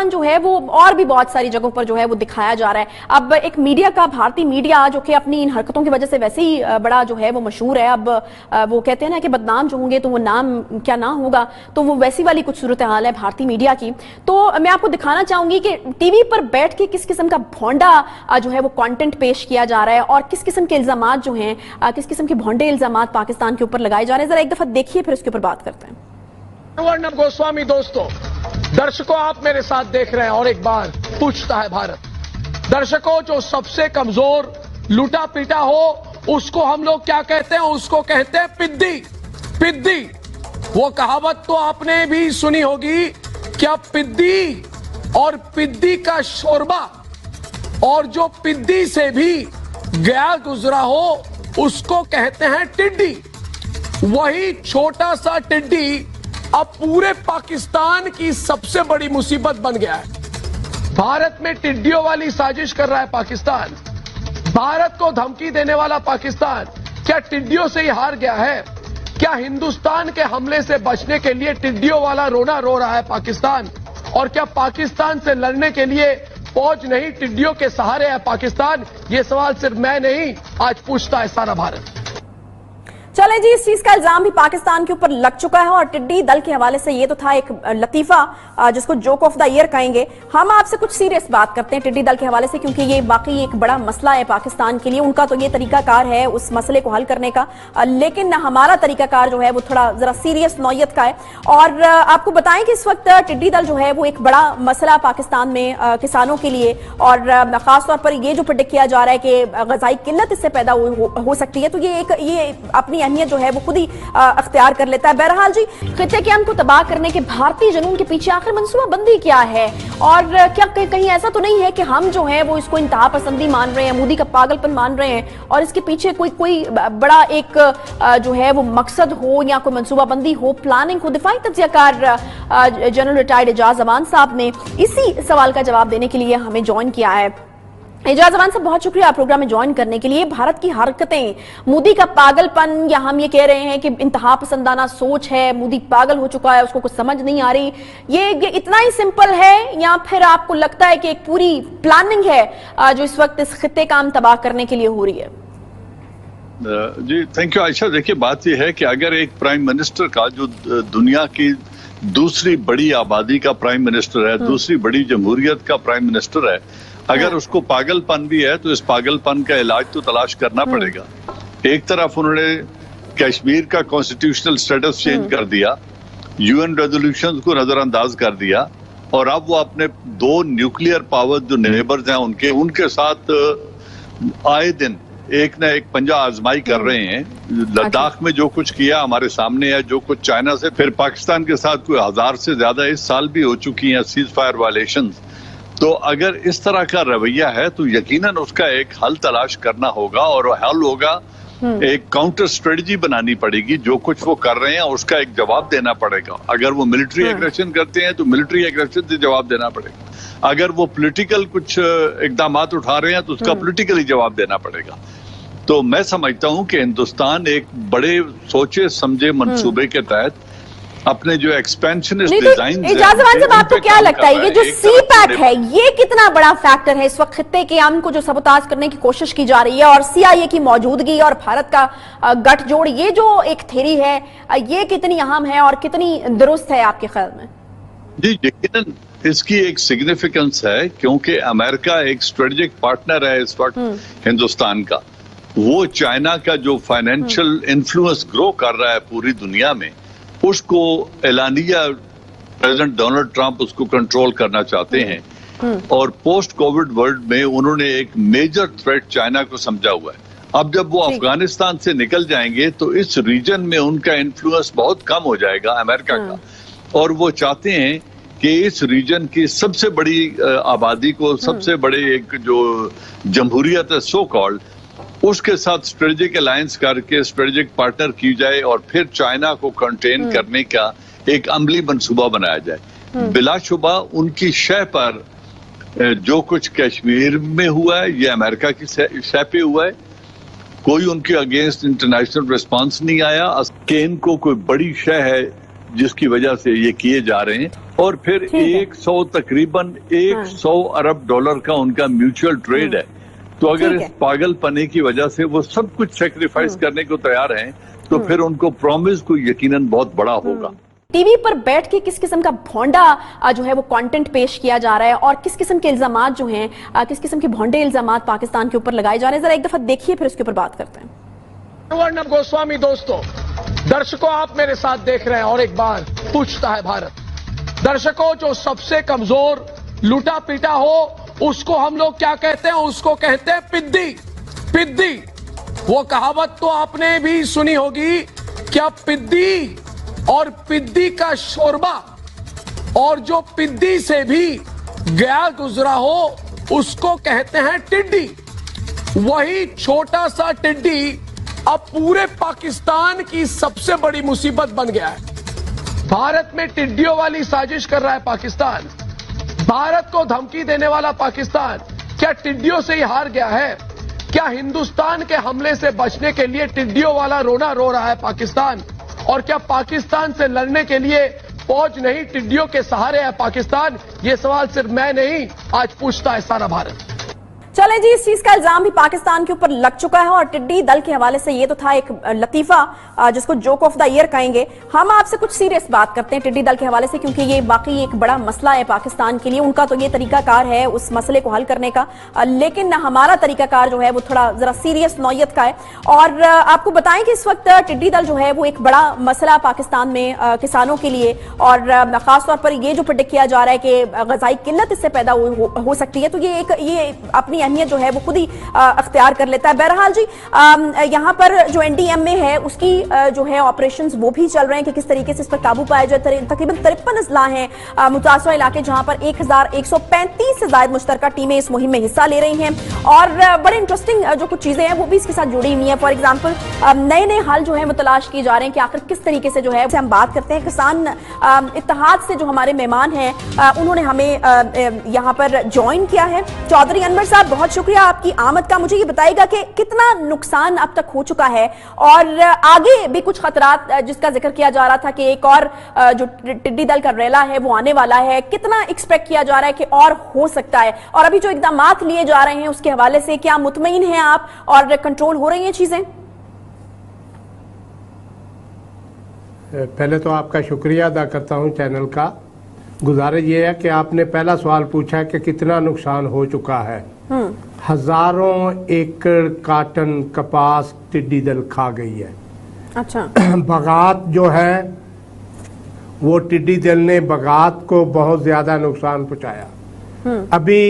जो है वो और भी बहुत सारी जगहों पर जो है वो दिखाया जा रहा है। अब एक मीडिया का, भारतीय मीडिया जो कि अपनी इन हरकतों की वजह से वैसे ही बड़ा जो है वो मशहूर है, अब वो कहते हैं ना कि बदनाम जो होंगे तो वो नाम क्या ना होगा, तो वो वैसी वाली कुछ सूरत हाल है भारतीय मीडिया की। तो मैं आपको दिखाना चाहूंगी कि टीवी पर बैठ के किस किस्म का भोंडा जो है वो कंटेंट पेश किया जा रहा है और किस किस्म के इल्जामात जो हैं, किस किस्म के भोंडे इल्जामात पाकिस्तान के ऊपर लगाए जा रहे हैं। जरा एक दफा देखिए, फिर उसके ऊपर बात करते हैं। अर्नब गोस्वामी दोस्तों, दर्शकों आप मेरे साथ देख रहे हैं और एक बार पूछता है भारत, दर्शकों जो सबसे कमजोर लूटा पीटा हो उसको हम लोग क्या कहते हैं? उसको कहते हैं पिद्दी। पिद्दी, वो कहावत तो आपने भी सुनी होगी, क्या पिद्दी और पिद्दी का शोरबा, और जो पिद्दी से भी गया गुजरा हो उसको कहते हैं टिड्डी। वही छोटा सा टिड्डी अब पूरे पाकिस्तान की सबसे बड़ी मुसीबत बन गया है। भारत में टिड्डियों वाली साजिश कर रहा है पाकिस्तान, भारत को धमकी देने वाला पाकिस्तान। क्या टिड्डियों से ही हार गया है? क्या हिंदुस्तान के हमले से बचने के लिए टिड्डियों वाला रोना रो रहा है पाकिस्तान? और क्या पाकिस्तान से लड़ने के लिए फौज नहीं, टिड्डियों के सहारे है पाकिस्तान? ये सवाल सिर्फ मैं नहीं, आज पूछता है सारा भारत। चले जी, इस चीज का इल्जाम भी पाकिस्तान के ऊपर लग चुका है और टिड्डी दल के हवाले से ये तो था एक लतीफा जिसको जोक ऑफ द ईयर कहेंगे। हम आपसे कुछ सीरियस बात करते हैं टिड्डी दल के हवाले से, क्योंकि ये बाकी एक बड़ा मसला है पाकिस्तान के लिए। उनका तो ये तरीकाकार है उस मसले को हल करने का, लेकिन हमारा तरीकाकार जो है वो थोड़ा जरा सीरियस नौयत का है। और आपको बताएं कि इस वक्त टिड्डी दल जो है वो एक बड़ा मसला पाकिस्तान में किसानों के लिए, और खासतौर पर ये जो प्रेडिक्ट किया जा रहा है कि ग़ज़ाई किल्लत इससे पैदा हो सकती है, तो ये अपनी अहमियत जो है वो खुद ही अख्तियार कर लेता है। बहरहाल जी, खित्ते के अमन को तबाह करने के भारतीय जुनून के पीछे आखिर मंसूबाबंदी क्या है? और क्या कहीं ऐसा तो नहीं है कि हम जो है वो इसको इंतहा पसंदी मान रहे हैं, मोदी का पागलपन मान रहे हैं, और इसके पीछे कोई बड़ा एक जो है वो मकसद हो या कोई मंसूबाबंदी हो, प्लानिंग हो? दिफाई तज्जियाकार जनरल रिटायर्ड एजाज अमान साहब ने इसी सवाल का जवाब देने के लिए हमें ज्वाइन किया है। एजाज अमान साहब, बहुत शुक्रिया आप प्रोग्राम में ज्वाइन करने के लिए। भारत की हरकतें, मोदी का पागलपन, या हम ये कह रहे हैं कि इंतहा पसंदाना सोच है, मोदी पागल हो चुका है, उसको कुछ समझ नहीं आ रही, ये इतना ही सिंपल है, या फिर आपको लगता है कि एक पूरी प्लानिंग है जो इस वक्त इस खित्ते काम तबाह करने के लिए हो रही है? जी थैंक यू आयशा। देखिए, बात यह है कि अगर एक प्राइम मिनिस्टर का, जो दुनिया की दूसरी बड़ी आबादी का प्राइम मिनिस्टर है, दूसरी बड़ी जमहूरियत का प्राइम मिनिस्टर है, अगर उसको पागलपन भी है तो इस पागलपन का इलाज तो तलाश करना पड़ेगा। एक तरफ उन्होंने कश्मीर का कॉन्स्टिट्यूशनल स्टेटस चेंज कर दिया, यूएन रेजोल्यूशंस को नजरअंदाज कर दिया, और अब वो अपने दो न्यूक्लियर पावर जो नेबर्स हैं उनके साथ आए दिन एक ना एक पंजा आजमाई कर रहे हैं। लद्दाख में जो कुछ किया हमारे सामने है, जो कुछ चाइना से, फिर पाकिस्तान के साथ कोई 1000 से ज्यादा इस साल भी हो चुकी हैं सीज फायर वायलेशंस। तो अगर इस तरह का रवैया है तो यकीनन उसका एक हल तलाश करना होगा, और हल होगा एक काउंटर स्ट्रेटजी बनानी पड़ेगी। जो कुछ वो कर रहे हैं उसका एक जवाब देना पड़ेगा। अगर वो मिलिट्री एग्रेशन करते हैं तो मिलिट्री एग्रेशन से जवाब देना पड़ेगा। अगर वो पॉलिटिकल कुछ इकदाम उठा रहे हैं तो उसका पॉलिटिकली जवाब देना पड़ेगा। तो मैं समझता हूं कि हिंदुस्तान एक बड़े सोचे समझे मंसूबे के तहत अपने जो एक्सपेंशनिस्ट डिजाइन, एजाज अमान साहब, आपको क्या लगता है ये जो सी पैक है ये कितना बड़ा फैक्टर है इस वक्त खित्ते के अमन को जो सबोताज करने की कोशिश की जा रही है, और CIA की मौजूदगी और भारत का गठजोड़, ये जो एक थ्योरी है ये कितनी अहम है और कितनी दुरुस्त है आपके ख्याल में? जी यकीनन इसकी एक सिग्निफिकेंस है, क्योंकि अमेरिका एक स्ट्रेटेजिक पार्टनर है इस वक्त हिंदुस्तान का। वो चाइना का जो फाइनेंशियल इन्फ्लुएंस ग्रो कर रहा है पूरी दुनिया में, उसको एलानिया प्रेसिडेंट डोनाल्ड ट्रंप उसको कंट्रोल करना चाहते हैं, और पोस्ट कोविड वर्ल्ड में उन्होंने एक मेजर थ्रेट चाइना को समझा हुआ है। अब जब वो अफगानिस्तान से निकल जाएंगे तो इस रीजन में उनका इन्फ्लुएंस बहुत कम हो जाएगा अमेरिका का, और वो चाहते हैं कि इस रीजन की सबसे बड़ी आबादी को, सबसे बड़े एक जो जमहूरियत है सो कॉल्ड, उसके साथ स्ट्रेटेजिक अलायंस करके स्ट्रेटेजिक पार्टनर की जाए, और फिर चाइना को कंटेन करने का एक अमली मंसूबा बनाया जाए। बिलाशुबा उनकी शह पर जो कुछ कश्मीर में हुआ है ये अमेरिका की शह पे हुआ है। कोई उनके अगेंस्ट इंटरनेशनल रिस्पांस नहीं आया कि इनको कोई बड़ी शह है जिसकी वजह से ये किए जा रहे हैं। और फिर 100 तकरीबन 100 अरब डॉलर का उनका म्यूचुअल ट्रेड है। तो अगर इस पागलपने की वजह से वो सब कुछ सेक्रीफाइस करने को तैयार हैं, तो फिर उनको प्रॉमिस को यकीनन बहुत बड़ा होगा। टीवी पर बैठ के किस किस्म का भोंडा जो है वो कंटेंट पेश किया जा रहा है और किस किस्म के इल्जामात जो हैं, किस किस्म के भोंडे इल्जामात पाकिस्तान के ऊपर लगाए जा रहे हैं, जरा एक दफा देखिए फिर उसके ऊपर बात करते हैं। अर्णब गोस्वामी दोस्तों, दर्शकों आप मेरे साथ देख रहे हैं और एक बार पूछता है भारत। दर्शकों, जो सबसे कमजोर लूटा पीटा हो उसको हम लोग क्या कहते हैं? उसको कहते हैं पिद्दी। पिद्दी, वो कहावत तो आपने भी सुनी होगी, क्या पिद्दी और पिद्दी का शोरबा, और जो पिद्दी से भी गया गुजरा हो उसको कहते हैं टिड्डी। वही छोटा सा टिड्डी अब पूरे पाकिस्तान की सबसे बड़ी मुसीबत बन गया है। भारत में टिड्डियों वाली साजिश कर रहा है पाकिस्तान। भारत को धमकी देने वाला पाकिस्तान क्या टिड्डियों से ही हार गया है? क्या हिंदुस्तान के हमले से बचने के लिए टिड्डियों वाला रोना रो रहा है पाकिस्तान? और क्या पाकिस्तान से लड़ने के लिए फौज नहीं, टिड्डियों के सहारे है पाकिस्तान? ये सवाल सिर्फ मैं नहीं, आज पूछता है सारा भारत। चले जी, इस चीज का इल्जाम भी पाकिस्तान के ऊपर लग चुका है और टिड्डी दल के हवाले से ये तो था एक लतीफा जिसको जोक ऑफ द ईयर कहेंगे। हम आपसे कुछ सीरियस बात करते हैं टिड्डी दल के हवाले से, क्योंकि ये वाकई एक बड़ा मसला है पाकिस्तान के लिए। उनका तो ये तरीकाकार है उस मसले को हल करने का, लेकिन हमारा तरीकाकार जो है वो थोड़ा जरा सीरियस नौयत का है। और आपको बताएं कि इस वक्त टिड्डी दल जो है वो एक बड़ा मसला पाकिस्तान में किसानों के लिए, और खासतौर पर ये जो प्रेडिक्ट किया जा रहा है कि गजाई किल्लत इससे पैदा हो सकती है, तो ये अपनी अहमियत जो है वो खुद ही अख्तियार कर लेता है। बहरहाल जी, यहाँ पर जो एनडीएमए है उसकी जो है ऑपरेशंस वो भी चल रहे हैं कि किस तरीके से इस पर काबू पाया जाए। तकरीबन 53 अजला हैं मुतासरा इलाके जहां पर 1135 से ज्यादा मुश्तरका टीमें इस मुहिम में हिस्सा ले रही हैं। और बड़े इंटरेस्टिंग जो कुछ चीजें हैं वो भी इसके साथ जुड़ी हुई हैं। फॉर एग्जाम्पल, नए नए हल जो है वो तलाश किए जा रहे हैं कि आखिर किस तरीके से जो है हम बात करते हैं। किसान इत्तेहाद से जो हमारे मेहमान हैं उन्होंने हमें यहाँ पर ज्वाइन किया है। चौधरी अनवर साहब, बहुत शुक्रिया आपकी आमद का। मुझे ये बताइएगा कि कितना नुकसान अब तक हो चुका है और आगे भी कुछ खतरात जिसका जिक्र किया जा रहा था कि एक और जो टिड्डी दल का रेला है वो आने वाला है, कितना एक्सपेक्ट किया जा रहा है कि और हो सकता है? और अभी जो इकदामात लिए जा रहे हैं उसके हवाले से क्या मुतमईन हैं आप और कंट्रोल हो रही हैं चीजें? पहले तो आपका शुक्रिया अदा करता हूं चैनल का। गुजारिश ये है कि आपने पहला सवाल पूछा है कि कितना नुकसान हो चुका है। हजारों एकड़ काटन कपास टिड्डी दल खा गई है। अच्छा। बगात जो है वो टिड्डी दल ने बगात को बहुत ज्यादा नुकसान पहुंचाया। अभी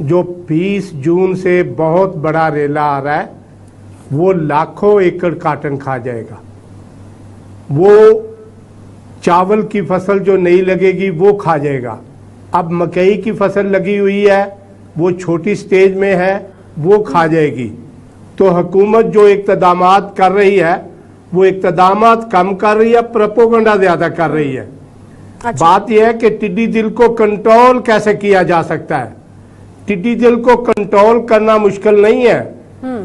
जो 20 जून से बहुत बड़ा रेला आ रहा है वो लाखों एकड़ काटन खा जाएगा। वो चावल की फसल जो नहीं लगेगी वो खा जाएगा। अब मकई की फसल लगी हुई है वो छोटी स्टेज में है, वो खा जाएगी। तो हुकूमत जो इक़्तिदामात कर रही है वो इक़्तिदामात कम कर रही है, प्रोपेगेंडा ज्यादा कर रही है। अच्छा। बात यह है कि टिड्डी दिल को कंट्रोल कैसे किया जा सकता है। टिड्डी दिल को कंट्रोल करना मुश्किल नहीं है।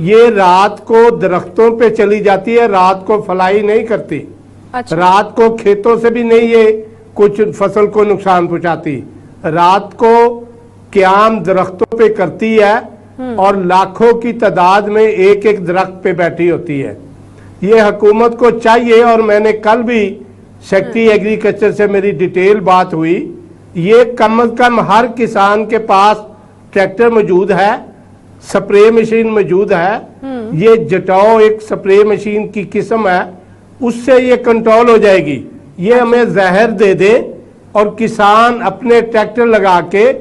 ये रात को दरख्तों पे चली जाती है, रात को फलाई नहीं करती। अच्छा। रात को खेतों से भी नहीं ये कुछ फसल को नुकसान पहुंचाती, रात को क्याम दरख्तों पे करती है और लाखों की तादाद में एक एक दरख्त पे बैठी होती है। ये हुकूमत को चाहिए, और मैंने कल भी सेक्रेटरी एग्रीकल्चर से मेरी डिटेल बात हुई, ये कम से कम हर किसान के पास ट्रैक्टर मौजूद है, स्प्रे मशीन मौजूद है। ये जटाओ एक स्प्रे मशीन की किस्म है, उससे ये कंट्रोल हो जाएगी। ये हमें जहर दे दे और किसान अपने ट्रैक्टर लगा के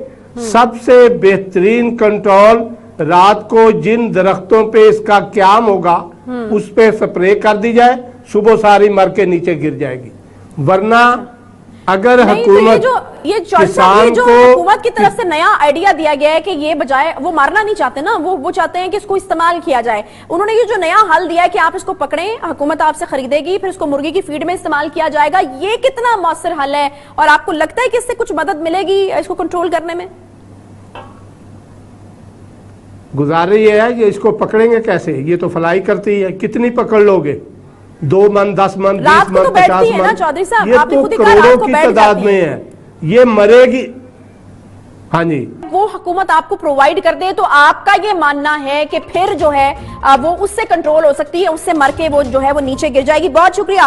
सबसे बेहतरीन कंट्रोल रात को जिन दरख्तों पे इसका क्याम होगा उस पे स्प्रे कर दी जाए, सुबह सारी मर के नीचे गिर जाएगी। वरना अगर हुकूमत किसान को हुकूमत की तरफ से नया आइडिया दिया गया है कि ये बजाय वो मारना नहीं चाहते ना, वो चाहते हैं कि इसको इस्तेमाल किया जाए। उन्होंने ये जो नया हल दिया है कि आप इसको पकड़ें, हुकूमत आपसे खरीदेगी, फिर इसको मुर्गी की फीड में इस्तेमाल किया जाएगा। ये कितना मौसर हल है और आपको लगता है कि इससे कुछ मदद मिलेगी इसको कंट्रोल करने में? गुजारिश ये है कि इसको पकड़ेंगे कैसे? ये तो फलाई करती है, कितनी पकड़ लोगे? 2 मन, 10 मन, 20 रात को मन, तो बैठती 50 है ना मन, चौधरी साहब, ये आपने तो खुद ही कहा रात करोड़ों को की बैठ तादाद जाती में है। है। ये मरेगी। हाँ जी, वो हुकूमत आपको प्रोवाइड कर दे तो आपका ये मानना है कि फिर जो है वो उससे कंट्रोल हो सकती है, उससे मर के वो जो है वो नीचे गिर जाएगी। बहुत शुक्रिया।